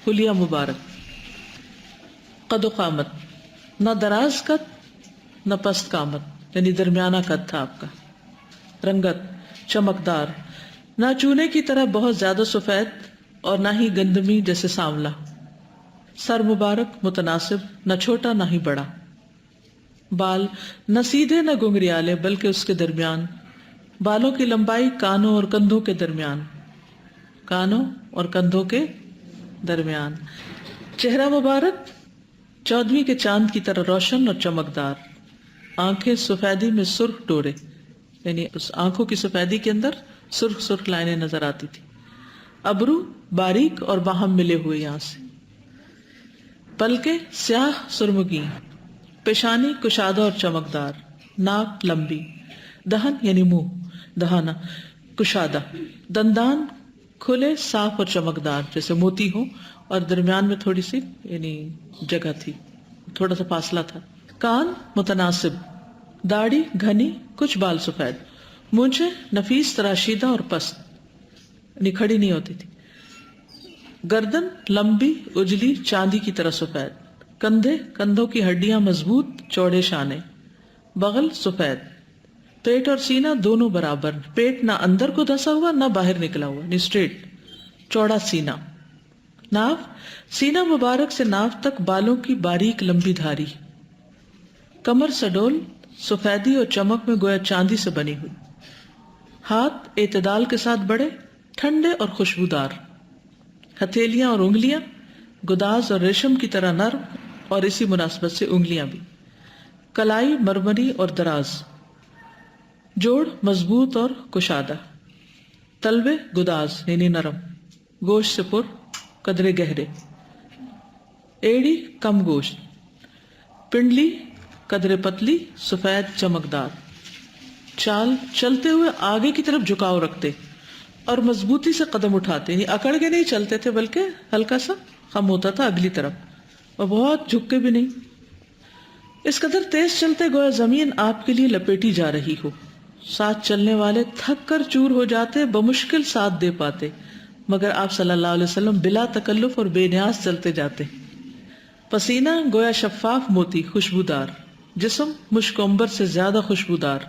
حلیہ مبارک. قد و قامت، نہ دراز قد نہ پست قامت، یعنی درمیانہ قد تھا آپ کا. رنگت چمکدار، نہ چونے کی طرح بہت زیادہ سفید اور نہ ہی گندمی جیسے سانولا. سر مبارک متناسب، نہ چھوٹا نہ ہی بڑا. بال نہ سیدھے نہ گنگریالے بلکہ اس کے درمیان. بالوں کی لمبائی کانوں اور کندھوں کے درمیان، کانوں اور کندھوں کے درمیان. چہرہ مبارک 14ویں کے چاند کی طرح روشن اور چمکدار. آنکھیں سفیدی میں سرخ ڈورے، یعنی اس آنکھوں کی سفیدی کے اندر سرخ سرخ لائنیں نظر آتی تھی. ابرو باریک اور باہم ملے ہوئے یہاں سے. پلکیں سیاہ سرمگی. پیشانی کشادہ اور چمکدار. ناک لمبی. دہن یعنی منہ، دہانہ کشادہ. دندان کھلے صاف اور چمکدار جیسے موتی ہو، اور درمیان میں تھوڑی سی یعنی جگہ تھی، تھوڑا سا فاصلہ تھا. کان متناسب. داڑھی گھنی، کچھ بال سفید. مونچھیں نفیس تراشیدہ اور پست، یعنی کھڑی نہیں ہوتی تھی. گردن لمبی اجلی چاندی کی طرح سفید. کندھے کندھوں کی ہڈیاں مضبوط چوڑے شانے. بغل سفید. پیٹ اور سینہ دونوں برابر، پیٹ نہ اندر کو دھسا ہوا نہ باہر نکلا ہوا، یعنی اسٹریٹ چوڑا سینہ. ناف سینہ مبارک سے ناف تک بالوں کی باریک لمبی دھاری. کمر سڈول سفیدی اور چمک میں گویا چاندی سے بنی ہوئی. ہاتھ اعتدال کے ساتھ بڑے، ٹھنڈے اور خوشبودار. ہتھیلیاں اور انگلیاں گداز اور ریشم کی طرح نرم، اور اسی مناسبت سے انگلیاں بھی. کلائی مرمری اور دراز. جوڑ مضبوط اور کشادہ. تلوے گداز یعنی نرم. گوشت سے پر، قدرے گہرے. ایڑی کم گوشت. پنڈلی قدرے پتلی سفید چمکدار. چال چلتے ہوئے آگے کی طرف جھکاؤ رکھتے اور مضبوطی سے قدم اٹھاتے، یعنی اکڑ کے نہیں چلتے تھے بلکہ ہلکا سا خم ہوتا تھا اگلی طرف، اور بہت جھک کے بھی نہیں. اس قدر تیز چلتے گویا زمین آپ کے لیے لپیٹی جا رہی ہو. ساتھ چلنے والے تھک کر چور ہو جاتے، بمشکل ساتھ دے پاتے، مگر آپ صلی اللہ علیہ وسلم بلا تکلف اور بے نیاز چلتے جاتے. پسینہ گویا شفاف موتی خوشبودار. جسم مشک عنبر سے زیادہ خوشبودار.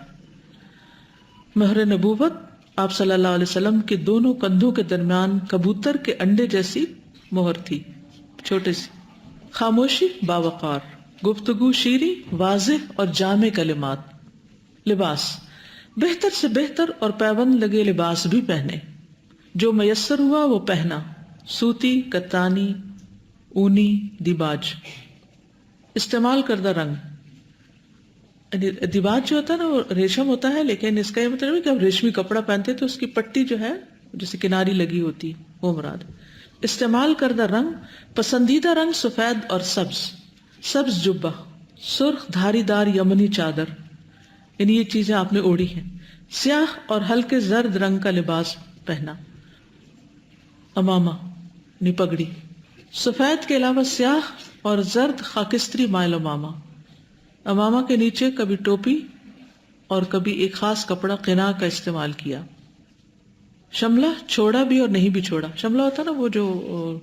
مہر نبوت آپ صلی اللہ علیہ وسلم کے دونوں کندھوں کے درمیان کبوتر کے انڈے جیسی مہر تھی، چھوٹی سی. خاموشی باوقار. گفتگو شیریں واضح اور جامع کلمات. لباس بہتر سے بہتر اور پیوند لگے لباس بھی پہنے، جو میسر ہوا وہ پہنا. سوتی کتانی اونی دیباج. استعمال کردہ رنگ، دیباج جو ہوتا ہے نا وہ ریشم ہوتا ہے، لیکن اس کا یہ مطلب ہے کہ آپ ریشمی کپڑا پہنتے تو اس کی پٹی جو ہے جیسے کناری لگی ہوتی وہ مراد. استعمال کردہ رنگ پسندیدہ رنگ سفید اور سبز. سبز جبہ، سرخ دھاری دار یمنی چادر، یعنی یہ چیزیں آپ نے اوڑھی ہیں. سیاہ اور ہلکے زرد رنگ کا لباس پہنا. امامہ یعنی پگڑی. سفید کے علاوہ سیاہ اور زرد خاکستری مائل امامہ. امامہ کے نیچے کبھی ٹوپی اور کبھی ایک خاص کپڑا قنا کا استعمال کیا. شملہ چھوڑا بھی اور نہیں بھی چھوڑا. شملہ ہوتا ہے نا وہ جو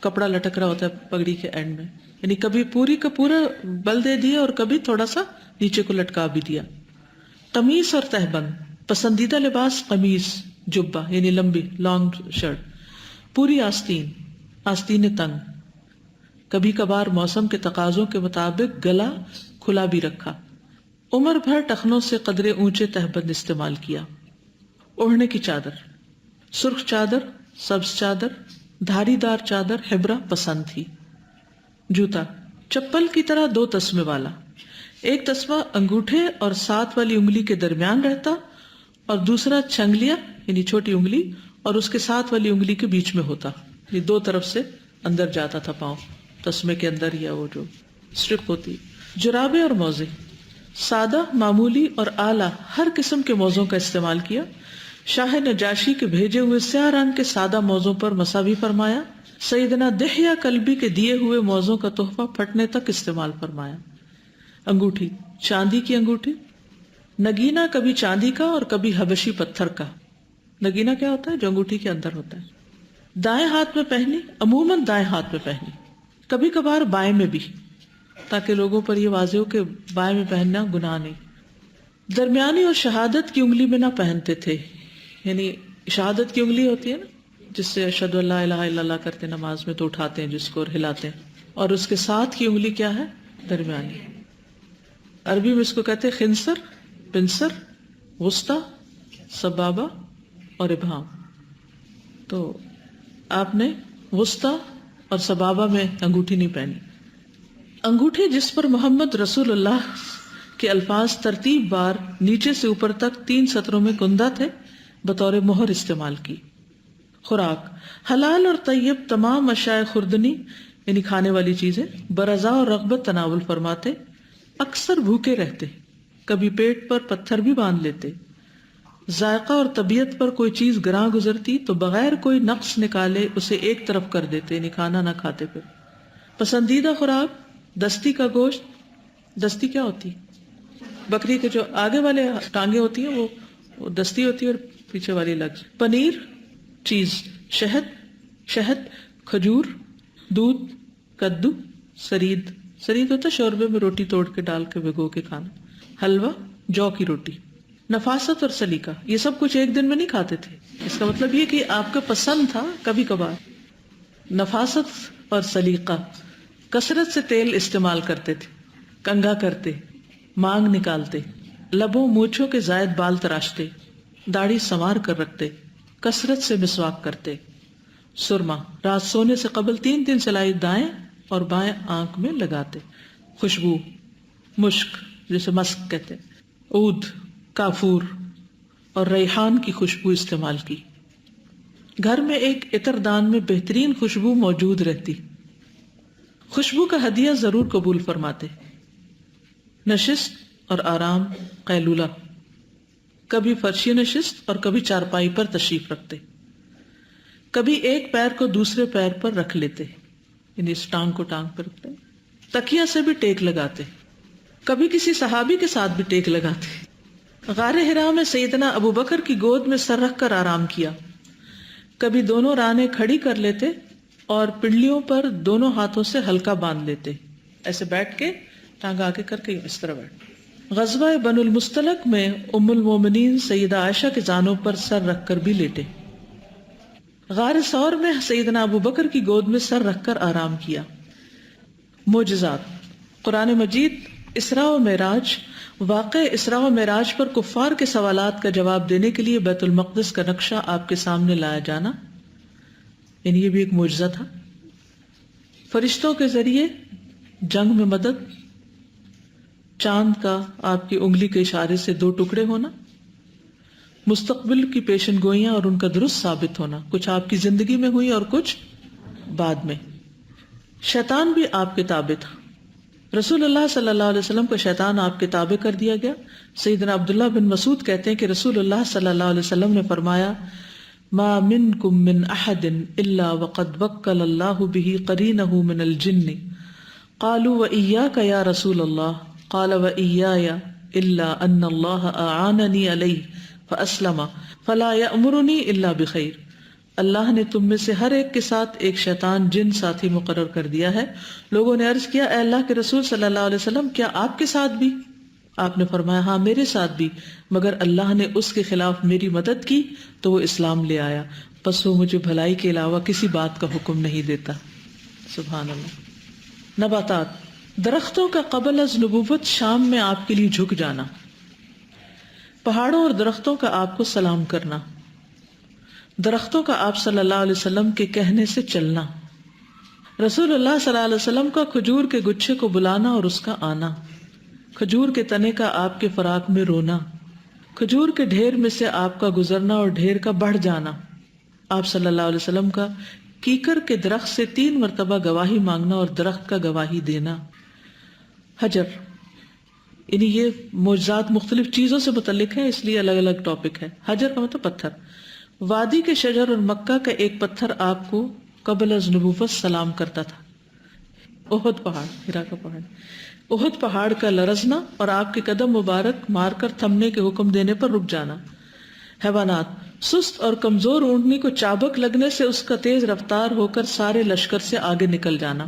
کپڑا لٹک رہا ہوتا ہے پگڑی کے اینڈ میں، یعنی کبھی پوری کا پورا بل دے دیا اور کبھی تھوڑا سا نیچے کو لٹکا بھی دیا. قمیص اور تہبند. پسندیدہ لباس قمیص جبہ یعنی لمبی لانگ شرٹ. پوری آستین، آستین تنگ. کبھی کبھار موسم کے تقاضوں کے مطابق گلا کھلا بھی رکھا. عمر بھر ٹخنوں سے قدرے اونچے تہبند استعمال کیا. اوڑھنے کی چادر. سرخ چادر، سبز چادر، دھاری دار چادر حبرہ پسند تھی. جوتا چپل کی طرح 2 تسمے والا. ایک تسمہ انگوٹھے اور ساتھ والی انگلی کے درمیان رہتا اور دوسرا چھنگلیاں یعنی چھوٹی انگلی اور اس کے ساتھ والی انگلی کے بیچ میں ہوتا. یہ 2 طرف سے اندر جاتا تھا پاؤں تسمے کے اندر، یا وہ جو اسٹرپ ہوتی. جرابے اور موزے سادہ معمولی اور اعلیٰ ہر قسم کے موزوں کا استعمال کیا. شاہ نجاشی کے بھیجے ہوئے سیاہ رنگ کے سادہ موزوں پر مساوی فرمایا. سیدنا دحیہ کلبی کے دیے ہوئے موزوں کا تحفہ پھٹنے تک استعمال فرمایا. انگوٹھی چاندی کی انگوٹھی. نگینہ کبھی چاندی کا اور کبھی حبشی پتھر کا. نگینہ کیا ہوتا ہے؟ جو انگوٹھی کے اندر ہوتا ہے. دائیں ہاتھ میں پہنی، عموماً دائیں ہاتھ میں پہنی، کبھی کبھار بائیں میں بھی، تاکہ لوگوں پر یہ واضح ہو کہ بائیں میں پہننا گناہ نہیں۔ درمیانی اور شہادت کی انگلی میں نہ پہنتے تھے، یعنی شہادت کی انگلی ہوتی ہے نا جس سے اشہد ان لا الہ الا اللہ کرتے نماز میں تو اٹھاتے ہیں جس کو اور ہلاتے ہیں، اور اس کے ساتھ کی انگلی کیا ہے؟ درمیانی۔ عربی میں اس کو کہتے ہیں خنصر، پنسر، وسطی، سبابہ اور ابہام۔ تو آپ نے وسطی اور سبابہ میں انگوٹھی نہیں پہنی۔ انگوٹھی جس پر محمد رسول اللہ کے الفاظ ترتیب بار نیچے سے اوپر تک 3 سطروں میں کندہ تھے، بطور مہر استعمال کی۔ خوراک، حلال اور طیب تمام اشیاء خوردنی یعنی کھانے والی چیزیں برضا اور رغبت تناول فرماتے، اکثر بھوکے رہتے، کبھی پیٹ پر پتھر بھی باندھ لیتے۔ ذائقہ اور طبیعت پر کوئی چیز گراں گزرتی تو بغیر کوئی نقص نکالے اسے ایک طرف کر دیتے، یعنی کھانا نہ کھاتے۔ پھر پسندیدہ خوراک دستی کا گوشت، دستی کیا ہوتی ہے؟ بکری کے جو آگے والے ٹانگیں ہوتی ہیں وہ دستی ہوتی ہے اور پیچھے والی الگ۔ پنیر، چیز، شہد، کھجور، دودھ، کدو، سرید ہوتا ہے شوربے میں روٹی توڑ کے ڈال کے بھگو کے کھانا، حلوہ، جو کی روٹی۔ نفاست اور سلیقہ، یہ سب کچھ ایک دن میں نہیں کھاتے تھے، اس کا مطلب یہ کہ آپ کا پسند تھا کبھی کبھار۔ نفاست اور سلیقہ، کثرت سے تیل استعمال کرتے تھے، کنگھا کرتے، مانگ نکالتے، لبوں مونچھوں کے زائد بال تراشتے، داڑھی سنوار کر رکھتے، کثرت سے مسواک کرتے۔ سرما، رات سونے سے قبل 3 سلائی دائیں اور بائیں آنکھ میں لگاتے۔ خوشبو، مشک جسے مسک کہتے، عود، کافور اور ریحان کی خوشبو استعمال کی۔ گھر میں ایک عطر دان میں بہترین خوشبو موجود رہتی، خوشبو کا ہدیہ ضرور قبول فرماتے۔ نشست اور آرام، قیلولہ، کبھی فرشی نشست اور کبھی چارپائی پر تشریف رکھتے، کبھی ایک پیر کو دوسرے پیر پر رکھ لیتے، یعنی اس ٹانگ کو ٹانگ پر رکھتے، تکیہ سے بھی ٹیک لگاتے، کبھی کسی صحابی کے ساتھ بھی ٹیک لگاتے۔ غار حرا میں سیدنا ابو بکر کی گود میں سر رکھ کر آرام کیا، کبھی دونوں رانیں کھڑی کر لیتے اور پنڈلیوں پر دونوں ہاتھوں سے ہلکا باندھ لیتے، ایسے بیٹھ کے ٹانگ آگے کر کے اس طرح بیٹھ۔ غزوہ بنو المستلق میں ام المومنین سیدہ عائشہ کے زانوں پر سر رکھ کر بھی لیٹے۔ غار ثور میں سیدنا ابو بکر کی گود میں سر رکھ کر آرام کیا۔ معجزات، قرآن مجید اسراء و معراج، واقع اسراء و معراج پر کفار کے سوالات کا جواب دینے کے لیے بیت المقدس کا نقشہ آپ کے سامنے لایا جانا، یعنی یہ بھی ایک معجزہ تھا۔ فرشتوں کے ذریعے جنگ میں مدد، چاند کا آپ کی انگلی کے اشارے سے 2 ٹکڑے ہونا، مستقبل کی پیشن گوئیاں اور ان کا درست ثابت ہونا، کچھ آپ کی زندگی میں ہوئی اور کچھ بعد میں۔ شیطان بھی آپ کے تابع تھا، رسول اللہ صلی اللہ علیہ وسلم کو شیطان آپ کے تابع کر دیا گیا۔ سیدنا عبداللہ بن مسعود کہتے ہیں کہ رسول اللہ صلی اللہ علیہ وسلم نے فرمایا، ما منکم من احد الا وقد وکل اللہ به قرینہ من الجن، قالوا وإیاک یا رسول اللہ، قال وإیای الا ان اللہ اعاننی علیہ فاسلم فلا یأمرنی الا بخیر۔ اللہ نے تم میں سے ہر ایک کے ساتھ ایک شیطان جن ساتھی مقرر کر دیا ہے۔ لوگوں نے عرض کیا، اے اللہ کے رسول صلی اللہ علیہ وسلم، کیا آپ کے ساتھ بھی؟ آپ نے فرمایا، ہاں میرے ساتھ بھی، مگر اللہ نے اس کے خلاف میری مدد کی تو وہ اسلام لے آیا، پس وہ مجھے بھلائی کے علاوہ کسی بات کا حکم نہیں دیتا۔ سبحان اللہ۔ نباتات، درختوں کا قبل از نبوت شام میں آپ کے لیے جھک جانا، پہاڑوں اور درختوں کا آپ کو سلام کرنا، درختوں کا آپ صلی اللہ علیہ وسلم کے کہنے سے چلنا، رسول اللہ صلی اللہ علیہ وسلم کا کھجور کے گچھے کو بلانا اور اس کا آنا، کھجور کے تنے کا آپ کے فراق میں رونا، کھجور کے ڈھیر میں سے آپ کا گزرنا اور ڈھیر کا بڑھ جانا، آپ صلی اللہ علیہ وسلم کا کیکر کے درخت سے 3 مرتبہ گواہی مانگنا اور درخت کا گواہی دینا۔ حجر، یعنی یہ معجزات مختلف چیزوں سے متعلق ہیں، اس لیے الگ الگ ٹاپک ہے۔ حجر کا مطلب پتھر۔ وادی کے شجر اور مکہ کا ایک پتھر آپ کو قبل از نبوت سلام کرتا تھا۔ احد پہاڑ، ہرا کا پہاڑ، احد پہاڑ کا لرزنا اور آپ کے قدم مبارک مار کر تھمنے کے حکم دینے پر رک جانا۔ حیوانات، سست اور کمزور اونٹنی کو چابک لگنے سے اس کا تیز رفتار ہو کر سارے لشکر سے آگے نکل جانا۔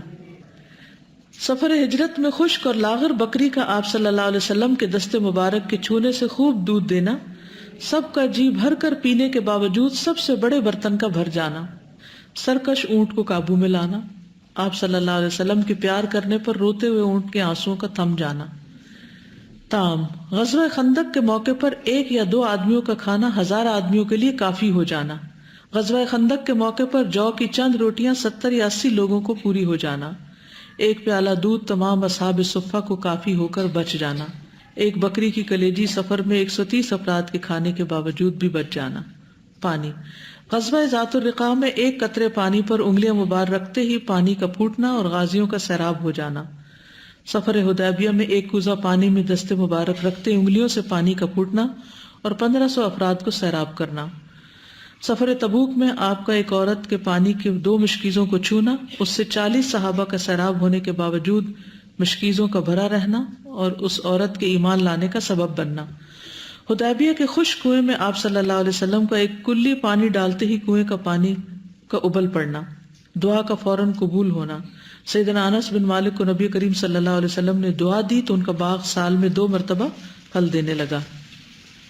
سفر ہجرت میں خشک اور لاغر بکری کا آپ صلی اللہ علیہ وسلم کے دستے مبارک کے چھونے سے خوب دودھ دینا، سب کا جی بھر کر پینے کے باوجود سب سے بڑے برتن کا بھر جانا، سرکش اونٹ کو قابو میں لانا، آپ صلی اللہ علیہ وسلم کے پیار کرنے پر روتے ہوئے اونٹ کے آنسوؤں کا تھم جانا۔ تام، غزوہ خندق کے موقع پر 1 یا 2 آدمیوں کا کھانا 1000 آدمیوں کے لیے کافی ہو جانا۔ غزوہ خندق کے موقع پر جو کی چند روٹیاں 70 یا 80 لوگوں کو پوری ہو جانا۔ 1 پیالہ دودھ تمام اصحاب صفہ کو کافی ہو کر بچ جانا۔ 1 بکری کی کلیجی سفر میں 130 افراد کے کھانے کے باوجود بھی بچ جانا۔ پانی، غزوہ ذات الرقاع میں 1 قطرے پانی پر انگلیاں مبار رکھتے ہی پانی کا پھوٹنا اور غازیوں کا سیراب ہو جانا۔ سفر حدیبیہ میں 1 کوزہ پانی میں دستے مبارک رکھتے انگلیوں سے پانی کا پھوٹنا اور 1500 افراد کو سیراب کرنا۔ سفر تبوک میں آپ کا ایک عورت کے پانی کی 2 مشکیزوں کو چھونا، اس سے 40 صحابہ کا سیراب ہونے کے باوجود مشکیزوں کا بھرا رہنا اور اس عورت کے ایمان لانے کا سبب بننا۔ حدیبیہ کے خشک کنویں میں آپ صلی اللہ علیہ وسلم کا ایک کلی پانی ڈالتے ہی کنویں کا پانی کا ابل پڑنا، دعا کا فوراً قبول ہونا۔ سیدنا انس بن مالک کو نبی کریم صلی اللہ علیہ وسلم نے دعا دی تو ان کا باغ سال میں 2 مرتبہ پھل دینے لگا۔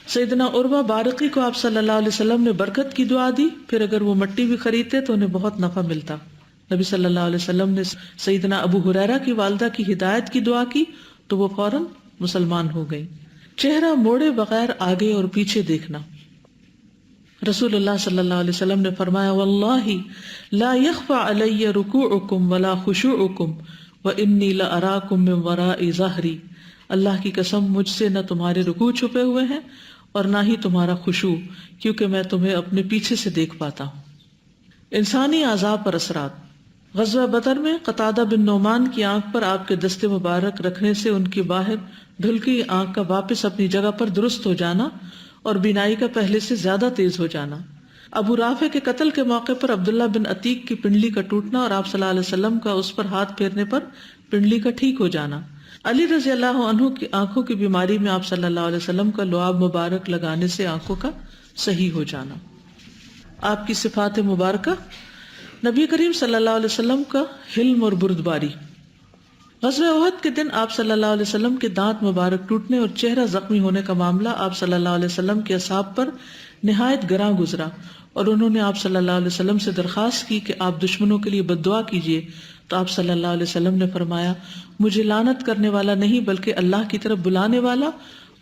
سیدنا عروہ بارقی کو آپ صلی اللہ علیہ وسلم نے برکت کی دعا دی، پھر اگر وہ مٹی بھی خریدتے تو انہیں بہت نفع ملتا۔ نبی صلی اللہ علیہ وسلم نے سیدنا ابو ہریرہ کی والدہ کی ہدایت کی دعا کی تو وہ فوراً مسلمان ہو گئی۔ چہرہ موڑے بغیر آگے اور پیچھے دیکھنا، رسول اللہ صلی اللہ علیہ وسلم نے فرمایا واللہ لا یخفى علی رکوعکم ولا خشوعکم وانی لاراکم من وراء ظہری، اللہ کی قسم مجھ سے نہ تمہارے رکوع چھپے ہوئے ہیں اور نہ ہی تمہارا خشوع، کیونکہ میں تمہیں اپنے پیچھے سے دیکھ پاتا ہوں۔ انسانی اعضاء پر اثرات، غزوہ بدر میں قتادہ بن نعمان کی آنکھ پر آپ کے دستے مبارک رکھنے سے ان کی باہر ڈھلکی آنکھ کا واپس اپنی جگہ پر درست ہو جانا اور بینائی کا پہلے سے زیادہ تیز ہو جانا۔ ابو رافع کے قتل کے موقع پر عبداللہ بن عتیق کی پنڈلی کا ٹوٹنا اور آپ صلی اللہ علیہ وسلم کا اس پر ہاتھ پھیرنے پر پنڈلی کا ٹھیک ہو جانا۔ علی رضی اللہ عنہ کی آنکھوں کی بیماری میں آپ صلی اللہ علیہ وسلم کا لعاب مبارک لگانے سے آنکھوں کا صحیح ہو جانا۔ آپ کی صفات مبارکہ، نبی کریم صلی اللہ علیہ وسلم کا حلم اور بردباری۔ غزوہ احد کے دن آپ صلی اللہ علیہ وسلم کے دانت مبارک ٹوٹنے اور چہرہ زخمی ہونے کا معاملہ آپ صلی اللہ علیہ وسلم کے اصحاب پر نہایت گراں گزرا اور انہوں نے آپ صلی اللہ علیہ وسلم سے درخواست کی کہ آپ دشمنوں کے لیے بد دعا کیجیے، تو آپ صلی اللہ علیہ وسلم نے فرمایا مجھے لعنت کرنے والا نہیں بلکہ اللہ کی طرف بلانے والا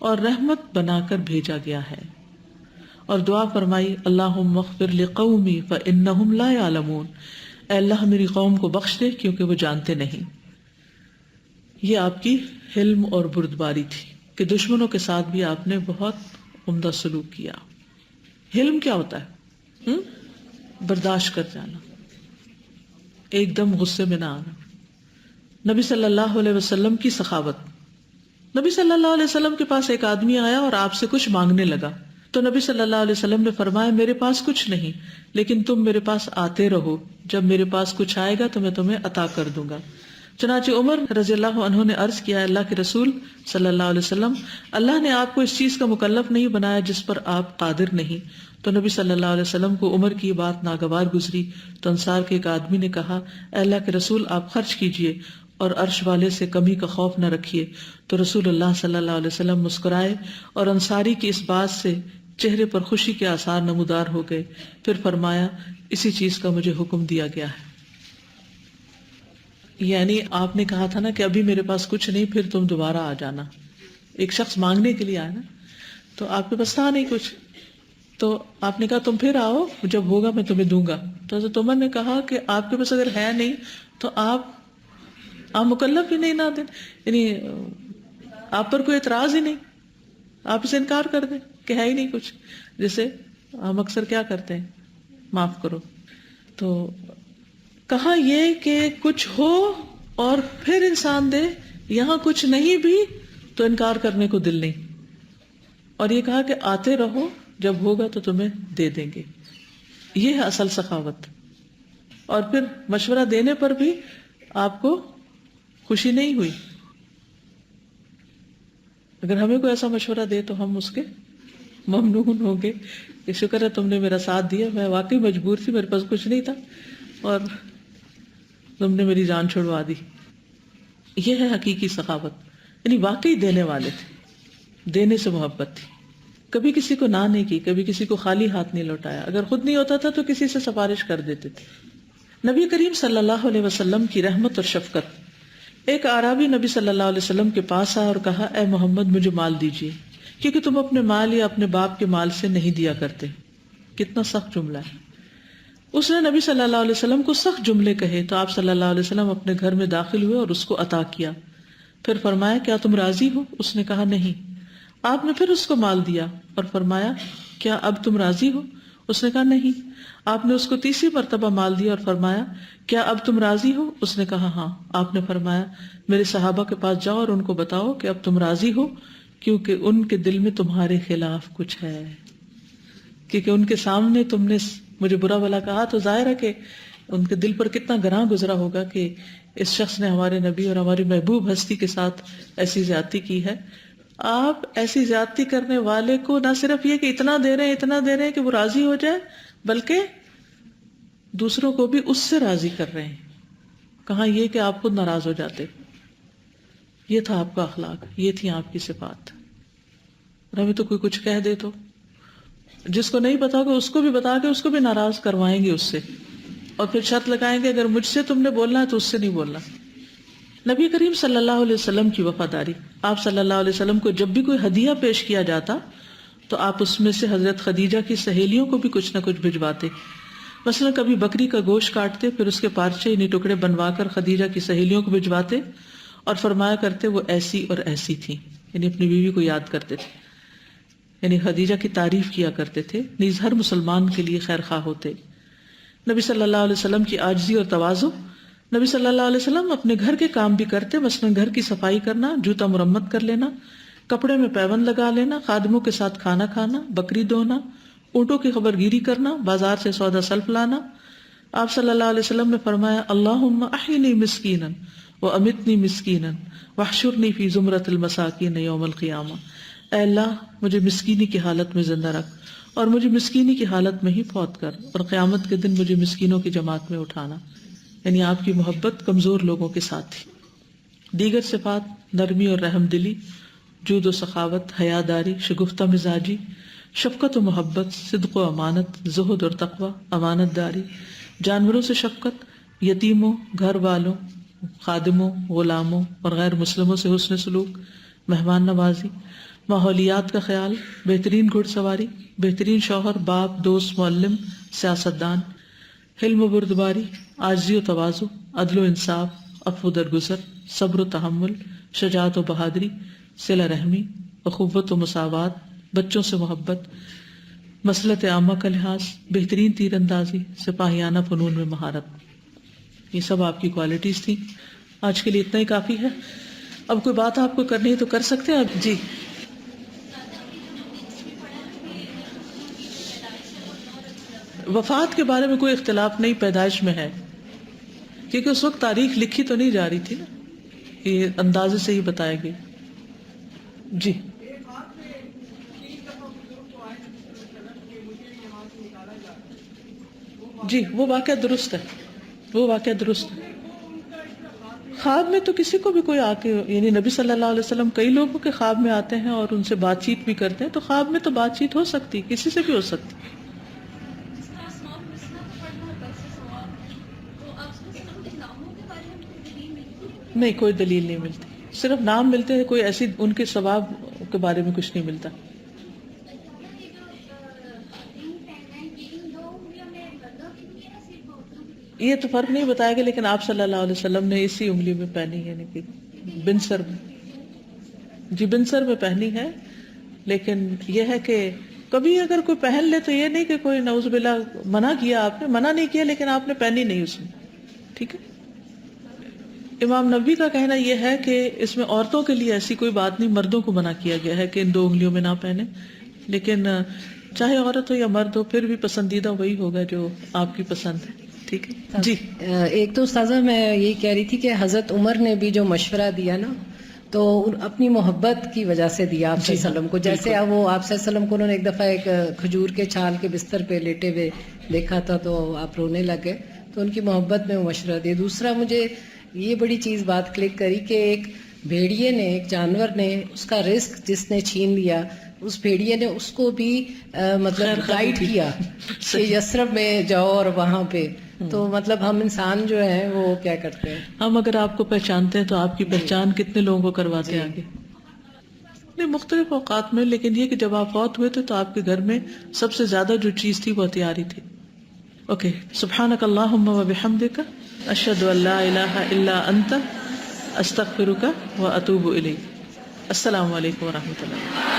اور رحمت بنا کر بھیجا گیا ہے، اور دعا فرمائی اللہم اغفر لقومی فانہم لا یعلمون، اے اللہ میری قوم کو بخش دے کیونکہ وہ جانتے نہیں۔ یہ آپ کی حلم اور بردباری تھی کہ دشمنوں کے ساتھ بھی آپ نے بہت عمدہ سلوک کیا۔ حلم کیا ہوتا ہے؟ برداشت کر جانا، ایک دم غصے میں نہ آنا۔ نبی صلی اللہ علیہ وسلم کی سخاوت، نبی صلی اللہ علیہ وسلم کے پاس ایک آدمی آیا اور آپ سے کچھ مانگنے لگا تو نبی صلی اللہ علیہ وسلم نے فرمایا میرے پاس کچھ نہیں، لیکن تم میرے پاس آتے رہو، جب میرے پاس کچھ آئے گا تو میں تمہیں عطا کر دوں گا۔ چنانچہ عمر رضی اللہ عنہ نے عرض کیا اللہ کے رسول صلی اللہ علیہ وسلم، اللہ نے آپ کو اس چیز کا مکلف نہیں بنایا جس پر آپ قادر نہیں۔ تو نبی صلی اللہ علیہ وسلم کو عمر کی بات ناگوار گزری تو انصار کے ایک آدمی نے کہا اے اللہ کے رسول آپ خرچ کیجئے اور عرش والے سے کمی کا خوف نہ رکھیے۔ تو رسول اللہ صلی اللہ علیہ وسلم مسکرائے اور انصاری کی اس بات سے چہرے پر خوشی کے آثار نمودار ہو گئے، پھر فرمایا اسی چیز کا مجھے حکم دیا گیا ہے۔ یعنی آپ نے کہا تھا نا کہ ابھی میرے پاس کچھ نہیں، پھر تم دوبارہ آ جانا۔ ایک شخص مانگنے کے لیے آیا نا، تو آپ کے پاس تھا نہیں کچھ، تو آپ نے کہا تم پھر آؤ، جب ہوگا میں تمہیں دوں گا۔ تو حضرت عمر نے کہا کہ آپ کے پاس اگر ہے نہیں تو آپ مکلف ہی نہیں نہ دیں، یعنی آپ پر کوئی اعتراض ہی نہیں، آپ اسے انکار کر دیں کہ ہے ہی نہیں کچھ، جیسے ہم اکثر کیا کرتے ہیں معاف کرو۔ تو کہا یہ کہ کچھ ہو اور پھر انسان دے، یہاں کچھ نہیں بھی تو انکار کرنے کو دل نہیں، اور یہ کہا کہ آتے رہو جب ہوگا تو تمہیں دے دیں گے۔ یہ ہے اصل سخاوت۔ اور پھر مشورہ دینے پر بھی آپ کو خوشی نہیں ہوئی، اگر ہمیں کوئی ایسا مشورہ دے تو ہم اس کے ممنون ہوں گے کہ شکر ہے تم نے میرا ساتھ دیا، میں واقعی مجبور تھی، میرے پاس کچھ نہیں تھا اور تم نے میری جان چھڑوا دی. یہ ہے حقیقی سخاوت، یعنی واقعی دینے والے تھے، دینے سے محبت تھی. کبھی کسی کو نہ نہیں کی، کبھی کسی کو خالی ہاتھ نہیں لوٹایا. اگر خود نہیں ہوتا تھا تو کسی سے سفارش کر دیتے تھے. نبی کریم صلی اللہ علیہ وسلم کی رحمت اور شفقت. ایک اعرابی نبی صلی اللہ علیہ وسلم کے پاس آیا اور کہا اے محمد مجھے مال دیجیے کیونکہ تم اپنے مال یا اپنے باپ کے مال سے نہیں دیا کرتے. کتنا سخت جملہ ہے. اس نے نبی صلی اللہ علیہ وسلم کو سخت جملے کہے تو آپ صلی اللہ علیہ وسلم اپنے گھر میں داخل ہوئے اور اس کو عطا کیا. پھر فرمایا کیا تم راضی ہو؟ اس نے کہا نہیں. آپ نے پھر اس کو مال دیا اور فرمایا کیا اب تم راضی ہو؟ اس نے کہا نہیں. آپ نے اس کو تیسری مرتبہ مال دیا اور فرمایا کیا اب تم راضی ہو؟ اس نے کہا ہاں. آپ نے فرمایا میرے صحابہ کے پاس جاؤ اور ان کو بتاؤ کہ اب تم راضی ہو کیونکہ ان کے دل میں تمہارے خلاف کچھ ہے، کیونکہ ان کے سامنے تم نے مجھے برا بھلا کہا تو ظاہر ہے کہ ان کے دل پر کتنا گراں گزرا ہوگا کہ اس شخص نے ہمارے نبی اور ہماری محبوب ہستی کے ساتھ ایسی زیادتی کی ہے. آپ ایسی زیادتی کرنے والے کو نہ صرف یہ کہ اتنا دے رہے ہیں کہ وہ راضی ہو جائے، بلکہ دوسروں کو بھی اس سے راضی کر رہے ہیں. کہاں یہ کہ آپ خود ناراض ہو جاتے. یہ تھا آپ کا اخلاق، یہ تھی آپ کی صفات. اور ہمیں تو کوئی کچھ کہہ دے تو جس کو نہیں پتا ہوگا اس کو بھی بتا کے اس کو بھی ناراض کروائیں گے اس سے، اور پھر شرط لگائیں گے اگر مجھ سے تم نے بولنا ہے تو اس سے نہیں بولنا. نبی کریم صلی اللہ علیہ وسلم کی وفاداری. آپ صلی اللہ علیہ وسلم کو جب بھی کوئی ہدیہ پیش کیا جاتا تو آپ اس میں سے حضرت خدیجہ کی سہیلیوں کو بھی کچھ نہ کچھ بھجواتے. مثلا کبھی بکری کا گوشت کاٹتے، پھر اس کے پارچے یعنی ٹکڑے بنوا کر خدیجہ کی سہیلیوں کو بھجواتے اور فرمایا کرتے وہ ایسی اور ایسی تھی، یعنی اپنی بیوی کو یاد کرتے تھے، یعنی خدیجہ کی تعریف کیا کرتے تھے. نیز ہر مسلمان کے لیے خیر خواہ ہوتے. نبی صلی اللہ علیہ وسلم کی عاجزی اور تواضع. نبی صلی اللہ علیہ وسلم اپنے گھر کے کام بھی کرتے، مثلا گھر کی صفائی کرنا، جوتا مرمت کر لینا، کپڑے میں پیوند لگا لینا، خادموں کے ساتھ کھانا کھانا، بکری دونا، اونٹوں کی خبر گیری کرنا، بازار سے سودا سلف لانا. آپ صلی اللہ علیہ وسلم نے فرمایا اللہم احینی مسکینا وامیتنی مسکینا واحشرنی فی زمرۃ المساکین یوم القیامہ. اے اللہ مجھے مسکینی کی حالت میں زندہ رکھ اور مجھے مسکینی کی حالت میں ہی فوت کر، اور قیامت کے دن مجھے مسکینوں کی جماعت میں اٹھانا. یعنی آپ کی محبت کمزور لوگوں کے ساتھ تھی. دیگر صفات نرمی اور رحم دلی، جود و سخاوت، حیاداری، شگفتہ مزاجی، شفقت و محبت، صدق و امانت، زہد اور تقوی، امانت داری، جانوروں سے شفقت، یتیموں، گھر والوں، خادموں، غلاموں اور غیر مسلموں سے حسن سلوک، مہمان نوازی، ماحولیات کا خیال، بہترین گھڑ سواری، بہترین شوہر، باپ، دوست، معلم، سیاستدان، حلم و بردباری، عاجزی و تواضع، عدل و انصاف، عفو و درگزر، صبر و تحمل، شجاعت و بہادری، صلہ رحمی، اخوت و مساوات، بچوں سے محبت، مصلحت عامہ کا لحاظ، بہترین تیر اندازی، سپاہیانہ فنون میں مہارت. یہ سب آپ کی کوالٹیز تھیں. آج کے لیے اتنا ہی کافی ہے. اب کوئی بات آپ کو کرنی ہے تو کر سکتے ہیں آپ. جی وفات کے بارے میں کوئی اختلاف نہیں، پیدائش میں ہے، کیونکہ اس وقت تاریخ لکھی تو نہیں جا رہی تھی نا، یہ اندازے سے ہی بتایا گیا. جی جی وہ واقعہ درست ہے، وہ واقعہ درست ہے. خواب میں تو کسی کو بھی کوئی آ کے، یعنی نبی صلی اللہ علیہ وسلم کئی لوگوں کے خواب میں آتے ہیں اور ان سے بات چیت بھی کرتے ہیں، تو خواب میں تو بات چیت ہو سکتی، کسی سے بھی ہو سکتی. نہیں کوئی دلیل نہیں ملتی، صرف نام ملتے ہیں، کوئی ایسی ان کے ثواب کے بارے میں کچھ نہیں ملتا. یہ تو فرق نہیں بتایا گیا، لیکن آپ صلی اللہ علیہ وسلم نے اسی انگلی میں پہنی ہے، یعنی کہ بنسر میں. جی بنسر میں پہنی ہے، لیکن یہ ہے کہ کبھی اگر کوئی پہن لے تو یہ نہیں کہ کوئی نعوذ باللہ منع کیا، آپ نے منع نہیں کیا لیکن آپ نے پہنی نہیں اس میں. ٹھیک ہے. امام نبوی کا کہنا یہ ہے کہ اس میں عورتوں کے لیے ایسی کوئی بات نہیں، مردوں کو منع کیا گیا ہے کہ ان 2 انگلیوں میں نہ پہنے، لیکن چاہے عورت ہو یا مرد ہو پھر بھی پسندیدہ وہی ہوگا جو آپ کی پسند ہے. ٹھیک ہے. جی ایک تو استاذہ میں یہی کہہ رہی تھی کہ حضرت عمر نے بھی جو مشورہ دیا نا، تو اپنی محبت کی وجہ سے دیا آپ صلی اللہ علیہ وسلم کو. جیسے وہ آپ صلی اللہ علیہ وسلم کو انہوں نے ایک دفعہ ایک کھجور کے چھال کے بستر پہ لیٹے ہوئے دیکھا تھا تو آپ رونے لگے, تو ان کی محبت میں وہ مشورہ دیا. دوسرا مجھے یہ بڑی چیز بات کلک کری کہ ایک بھیڑیے نے, ایک جانور نے, اس کا رزق جس نے چھین لیا, اس بھیڑیے نے اس کو بھی مطلب گائیڈ کیا کہ یثرب میں جاؤ اور وہاں پہ. تو مطلب ہم انسان جو ہیں وہ کیا کرتے ہیں, ہم اگر آپ کو پہچانتے ہیں تو آپ کی پہچان کتنے لوگوں کو کرواتے ہیں آگے. نہیں, مختلف اوقات میں, لیکن یہ کہ جب آپ فوت ہوئے تھے تو آپ کے گھر میں سب سے زیادہ جو چیز تھی وہ ہتھیار ہی تھی. اوکے, سبحانک اللہم و بحمدک, اشہد ان لا الہ الا انت, استغفرک و اتوب الیک. السلام علیکم و رحمۃ اللہ.